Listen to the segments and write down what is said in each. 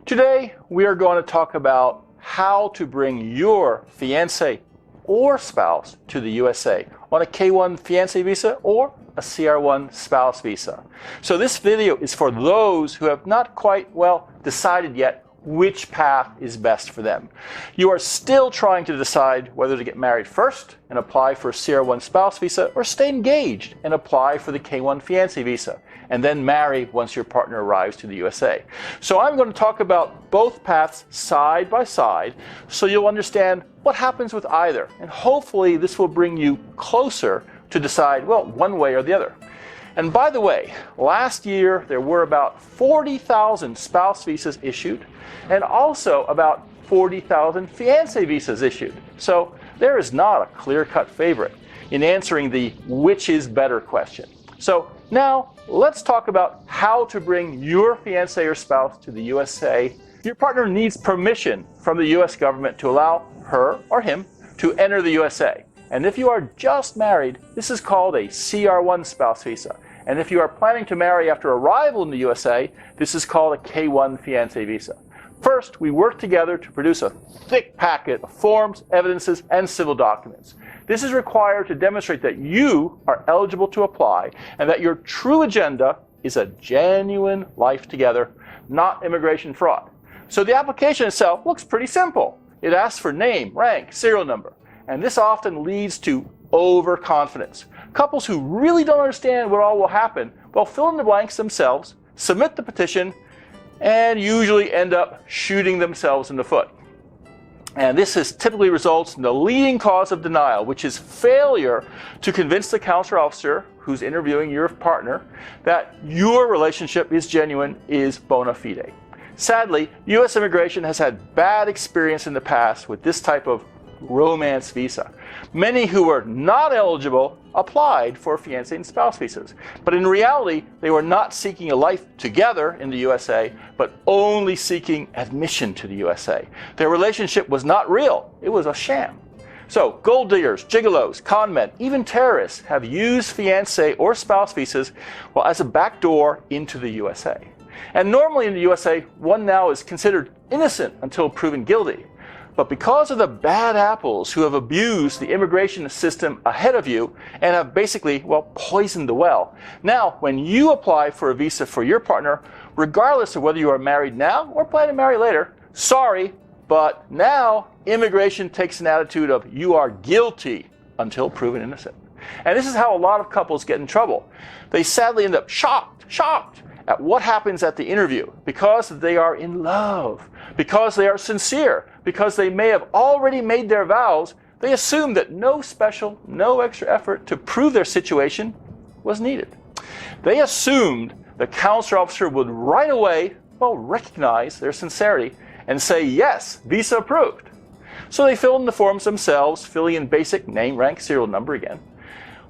Today, we are going to talk about how to bring your fiancé or spouse to the USA on a K1 Fiancee Visa or a CR1 Spouse Visa. So this video is for those who have not quite, decided yet which path is best for them. You are still trying to decide whether to get married first and apply for a CR1 Spouse Visa or stay engaged and apply for the K1 Fiancee Visa and then marry once your partner arrives to the USA. So I'm going to talk about both paths side by side so you'll understand what happens with either, and hopefully this will bring you closer to decide, one way or the other. And by the way, last year there were about 40,000 spouse visas issued and also about 40,000 fiancé visas issued. So there is not a clear-cut favorite in answering the which is better question. So now let's talk about how to bring your fiancé or spouse to the USA. Your partner needs permission from the US government to allow her or him to enter the USA. And if you are just married, this is called a CR1 Spouse Visa. And if you are planning to marry after arrival in the USA, this is called a K1 Fiancé Visa. First, we work together to produce a thick packet of forms, evidences, and civil documents. This is required to demonstrate that you are eligible to apply and that your true agenda is a genuine life together, not immigration fraud. So the application itself looks pretty simple. It asks for name, rank, serial number, and this often leads to overconfidence. Couples who really don't understand what all will happen will fill in the blanks themselves, submit the petition, and usually end up shooting themselves in the foot. And this typically results in the leading cause of denial, which is failure to convince the consular officer who's interviewing your partner that your relationship is genuine, is bona fide. Sadly, U.S. immigration has had bad experience in the past with this type of romance visa. Many who were not eligible applied for fiancé and spouse visas, but in reality they were not seeking a life together in the USA, but only seeking admission to the USA. Their relationship was not real, it was a sham. So gold diggers, gigolos, con men, even terrorists have used fiancé or spouse visas as a backdoor into the USA. And normally in the USA, one now is considered innocent until proven guilty. But because of the bad apples who have abused the immigration system ahead of you and have basically, poisoned the well, now when you apply for a visa for your partner, regardless of whether you are married now or plan to marry later, sorry, but now immigration takes an attitude of you are guilty until proven innocent. And this is how a lot of couples get in trouble. They sadly end up shocked at what happens at the interview because they are in love, because they are sincere, because they may have already made their vows. They assume that no extra effort to prove their situation was needed. They assumed the consular officer would right away, recognize their sincerity and say, yes, visa approved. So they fill in the forms themselves, filling in basic name, rank, serial number again.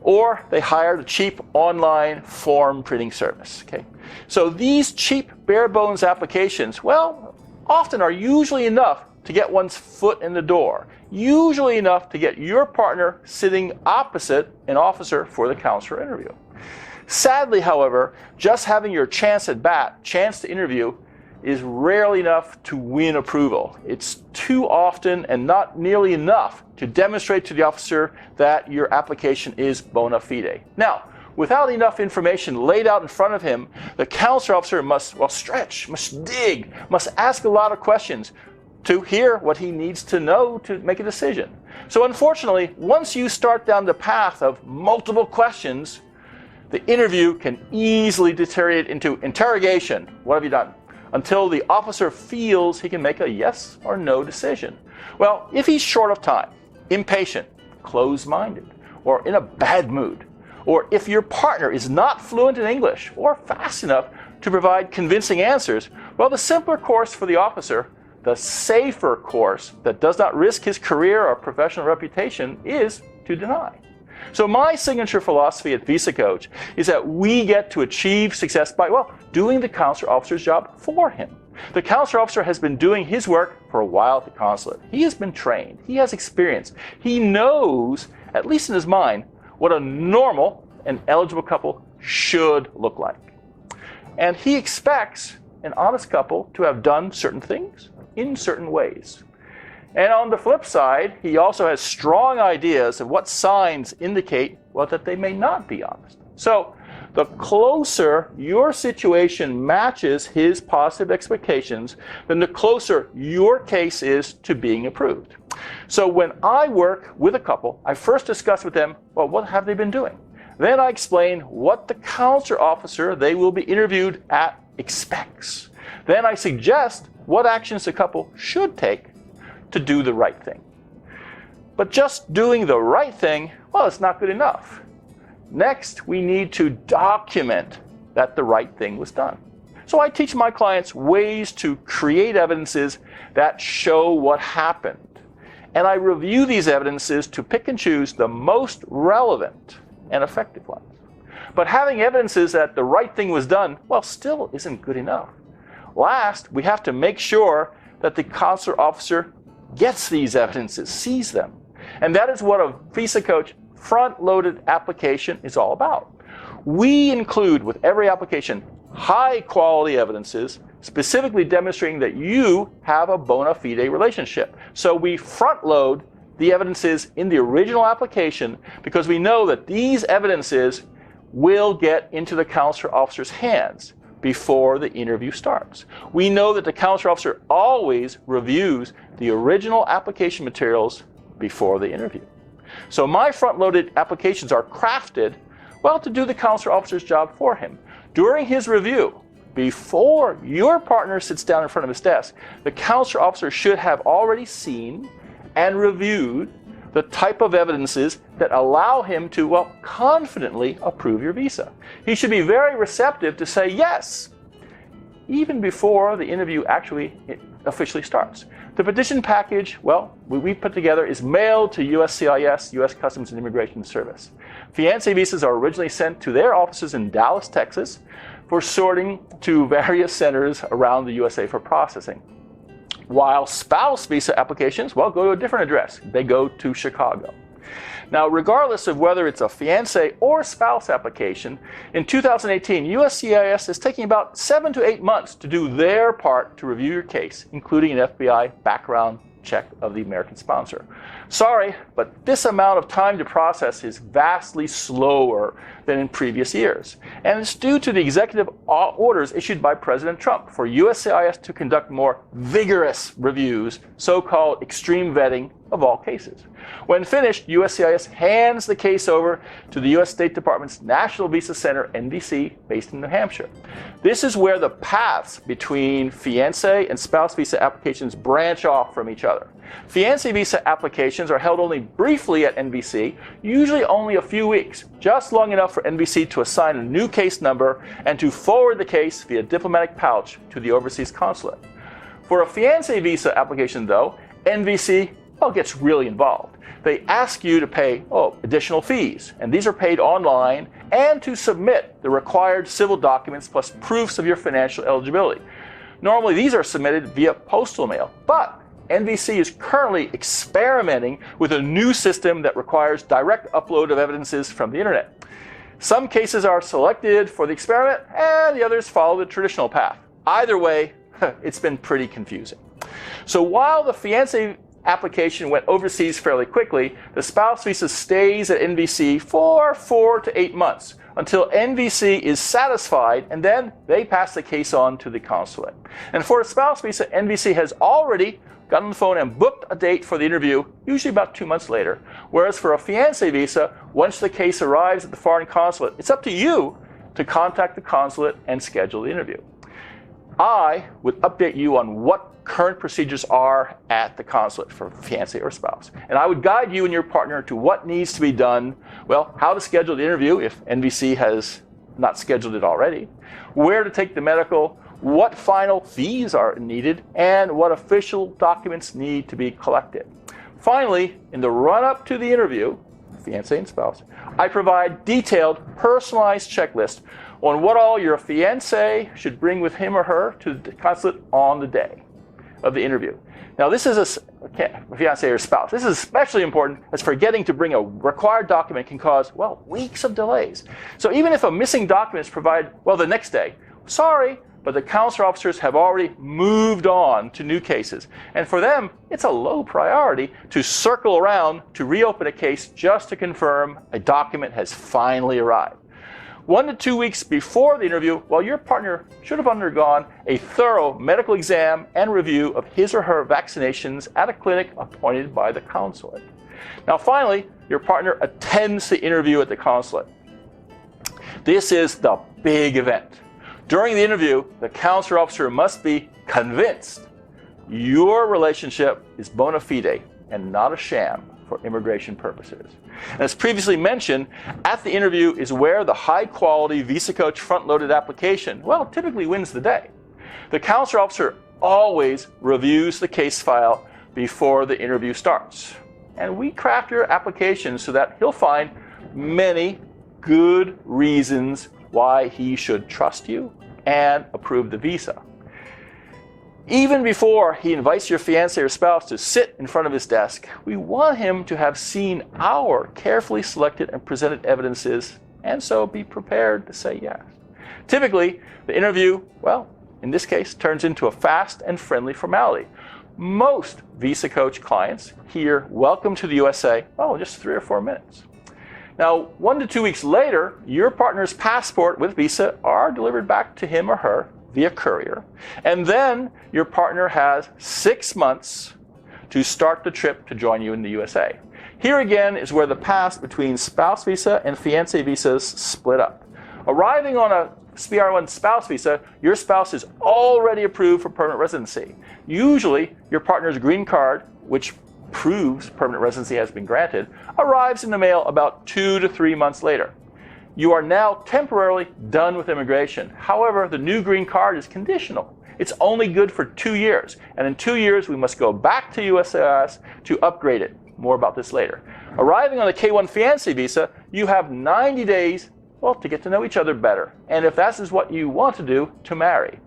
Or they hired a cheap online form printing service. Okay? So these cheap bare bones applications, often are usually enough to get one's foot in the door, usually enough to get your partner sitting opposite an officer for the consular interview. Sadly, however, just having your chance at bat, chance to interview, is rarely enough to win approval. It's too often and not nearly enough to demonstrate to the officer that your application is bona fide. Now, without enough information laid out in front of him, the consular officer must stretch, must dig, must ask a lot of questions to hear what he needs to know to make a decision. So unfortunately, once you start down the path of multiple questions, the interview can easily deteriorate into interrogation. What have you done? Until the officer feels he can make a yes or no decision. Well, if he's short of time, impatient, closed-minded, or in a bad mood, or if your partner is not fluent in English or fast enough to provide convincing answers, the simpler course for the officer, the safer course that does not risk his career or professional reputation, is to deny. So my signature philosophy at VisaCoach is that we get to achieve success by, doing the consular officer's job for him. The consular officer has been doing his work for a while at the consulate. He has been trained. He has experience. He knows, at least in his mind, what a normal and eligible couple should look like. And he expects an honest couple to have done certain things in certain ways. And on the flip side, he also has strong ideas of what signs indicate, well, that they may not be honest. So the closer your situation matches his positive expectations, then the closer your case is to being approved. So when I work with a couple, I first discuss with them, well, what have they been doing? Then I explain what the counselor officer they will be interviewed at expects. Then I suggest what actions the couple should take to do the right thing. But just doing the right thing, well, it's not good enough. Next, we need to document that the right thing was done. So I teach my clients ways to create evidences that show what happened. And I review these evidences to pick and choose the most relevant and effective ones. But having evidences that the right thing was done, well, still isn't good enough. Last, we have to make sure that the consular officer gets these evidences, sees them. And that is what a VisaCoach front-loaded application is all about. We include with every application high-quality evidences, specifically demonstrating that you have a bona fide relationship. So we front-load the evidences in the original application because we know that these evidences will get into the counselor officer's hands before the interview starts. We know that the counselor officer always reviews the original application materials before the interview. So my front-loaded applications are crafted, well, to do the counselor officer's job for him. During his review, before your partner sits down in front of his desk, the counselor officer should have already seen and reviewed the type of evidences that allow him to, well, confidently approve your visa. He should be very receptive to say yes, even before the interview actually officially starts. The petition package, well, we put together is mailed to USCIS, U.S. Customs and Immigration Service. Fiancé visas are originally sent to their offices in Dallas, Texas, for sorting to various centers around the USA for processing. While spouse visa applications, well, go to a different address. They go to Chicago. Now, regardless of whether it's a fiancé or spouse application, in 2018, USCIS is taking about 7 to 8 months to do their part to review your case, including an FBI background check of the American sponsor. Sorry, but this amount of time to process is vastly slower than in previous years. And it's due to the executive orders issued by President Trump for USCIS to conduct more vigorous reviews, so-called extreme vetting of all cases. When finished, USCIS hands the case over to the U.S. State Department's National Visa Center, NVC, based in New Hampshire. This is where the paths between fiancé and spouse visa applications branch off from each other. Fiancé visa applications are held only briefly at NVC, usually only a few weeks, just long enough for NVC to assign a new case number and to forward the case via diplomatic pouch to the overseas consulate. For a fiancé visa application, though, NVC gets really involved. They ask you to pay additional fees, and these are paid online, and to submit the required civil documents plus proofs of your financial eligibility. Normally, these are submitted via postal mail, but NVC is currently experimenting with a new system that requires direct upload of evidences from the internet. Some cases are selected for the experiment, and the others follow the traditional path. Either way, it's been pretty confusing. So while the fiancé application went overseas fairly quickly, the spouse visa stays at NVC for 4 to 8 months until NVC is satisfied, and then they pass the case on to the consulate. And for a spouse visa, NVC has already got on the phone and booked a date for the interview, usually about 2 months later. Whereas for a fiancé visa, once the case arrives at the foreign consulate, it's up to you to contact the consulate and schedule the interview. I would update you on what current procedures are at the consulate for fiancé or spouse. And I would guide you and your partner to what needs to be done, well, how to schedule the interview if NVC has not scheduled it already, where to take the medical, what final fees are needed, and what official documents need to be collected. Finally, in the run-up to the interview, fiancé and spouse, I provide detailed, personalized checklists on what all your fiancé should bring with him or her to the consulate on the day of the interview. Now, this is a fiancé or spouse. This is especially important as forgetting to bring a required document can cause, well, weeks of delays. So even if a missing document is provided, well, the next day, sorry, but the consular officers have already moved on to new cases. And for them, it's a low priority to circle around to reopen a case just to confirm a document has finally arrived. 1 to 2 weeks before the interview, well, your partner should have undergone a thorough medical exam and review of his or her vaccinations at a clinic appointed by the consulate. Now, finally, your partner attends the interview at the consulate. This is the big event. During the interview, the consular officer must be convinced your relationship is bona fide and not a sham for immigration purposes. And as previously mentioned, at the interview is where the high-quality VisaCoach front-loaded application, well, typically wins the day. The consular officer always reviews the case file before the interview starts. And we craft your application so that he'll find many good reasons why he should trust you and approve the visa. Even before he invites your fiancé or spouse to sit in front of his desk, we want him to have seen our carefully selected and presented evidences and so be prepared to say yes. Typically, the interview, well, in this case, turns into a fast and friendly formality. Most VisaCoach clients hear welcome to the USA, oh, just 3 or 4 minutes. Now, 1 to 2 weeks later, your partner's passport with visa are delivered back to him or her via courier. And then your partner has 6 months to start the trip to join you in the USA. Here again is where the paths between spouse visa and fiancé visas split up. Arriving on a CR1 Spouse Visa, your spouse is already approved for permanent residency. Usually, your partner's green card, which proves permanent residency has been granted, arrives in the mail about 2 to 3 months later. You are now temporarily done with immigration. However, the new green card is conditional. It's only good for 2 years, and in 2 years we must go back to USCIS to upgrade it. More about this later. Arriving on the K1 Fiancee Visa, you have 90 days, well, to get to know each other better, and if that is what you want to do, to marry.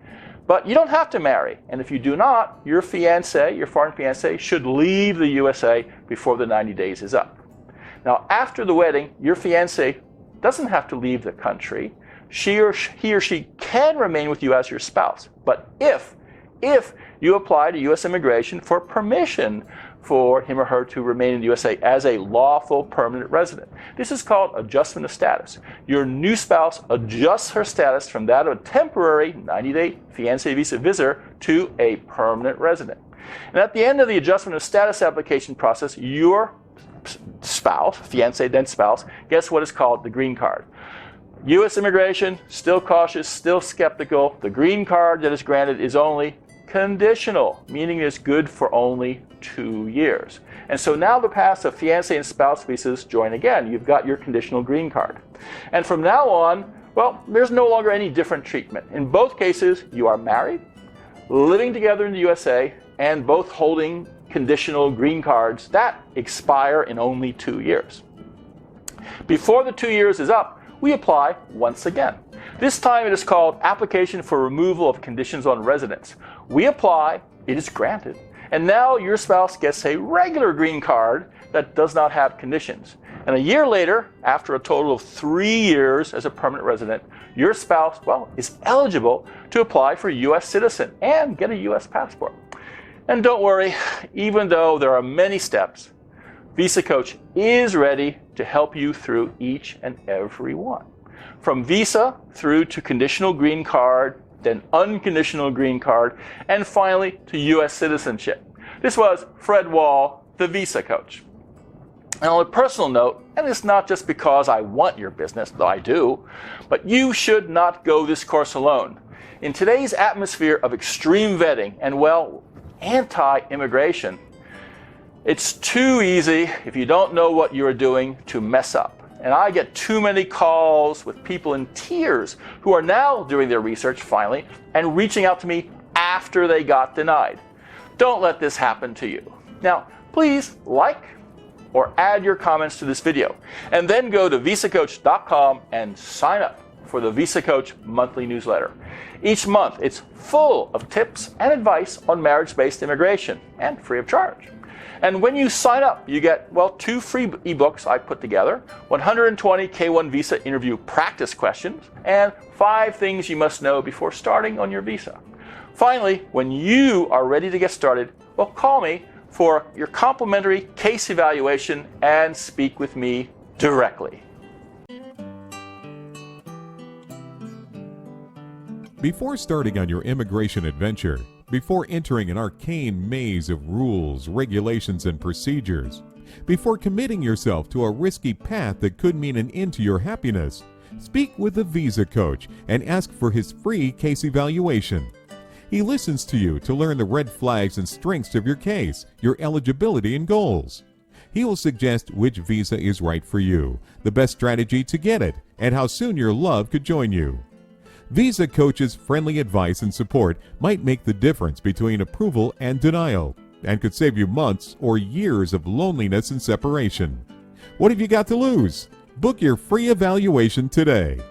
But you don't have to marry, and if you do not, your fiancé, your foreign fiancé, should leave the USA before the 90 days is up. Now, after the wedding, your fiancé doesn't have to leave the country. He or she can remain with you as your spouse. But if you apply to U.S. immigration for permission for him or her to remain in the USA as a lawful permanent resident. This is called adjustment of status. Your new spouse adjusts her status from that of a temporary 90-day fiancé visa visitor to a permanent resident. And at the end of the adjustment of status application process, your spouse, fiancé then spouse, gets what is called the green card. U.S. immigration, still cautious, still skeptical. The green card that is granted is only conditional, meaning it's good for only 2 years. And so now the paths of fiancé and spouse visas join again. You've got your conditional green card. And from now on, well, there's no longer any different treatment. In both cases, you are married, living together in the USA, and both holding conditional green cards that expire in only 2 years. Before the 2 years is up, we apply once again. This time it is called Application for Removal of Conditions on Residence. We apply, it is granted, and now your spouse gets a regular green card that does not have conditions. And a year later, after a total of 3 years as a permanent resident, your spouse, well, is eligible to apply for U.S. citizen and get a U.S. passport. And don't worry, even though there are many steps, VisaCoach is ready to help you through each and every one. From visa through to conditional green card, then unconditional green card, and finally to U.S. citizenship. This was Fred Wall, the VisaCoach. And on a personal note, and it's not just because I want your business, though I do, but you should not go this course alone. In today's atmosphere of extreme vetting and, well, anti-immigration, it's too easy, if you don't know what you're doing, to mess up. And I get too many calls with people in tears who are now doing their research finally and reaching out to me after they got denied. Don't let this happen to you. Now, please like or add your comments to this video, and then go to visacoach.com and sign up for the VisaCoach monthly newsletter. Each month, it's full of tips and advice on marriage-based immigration, and free of charge. And when you sign up, you get, well, 2 free ebooks I put together, 120 K1 Visa interview practice questions, and 5 things you must know before starting on your visa. Finally, when you are ready to get started, well, call me for your complimentary case evaluation and speak with me directly. Before starting on your immigration adventure, before entering an arcane maze of rules, regulations, and procedures, before committing yourself to a risky path that could mean an end to your happiness, speak with a VisaCoach and ask for his free case evaluation. He listens to you to learn the red flags and strengths of your case, your eligibility and goals. He will suggest which visa is right for you, the best strategy to get it, and how soon your love could join you. VisaCoach's friendly advice and support might make the difference between approval and denial, and could save you months or years of loneliness and separation. What have you got to lose? Book your free evaluation today.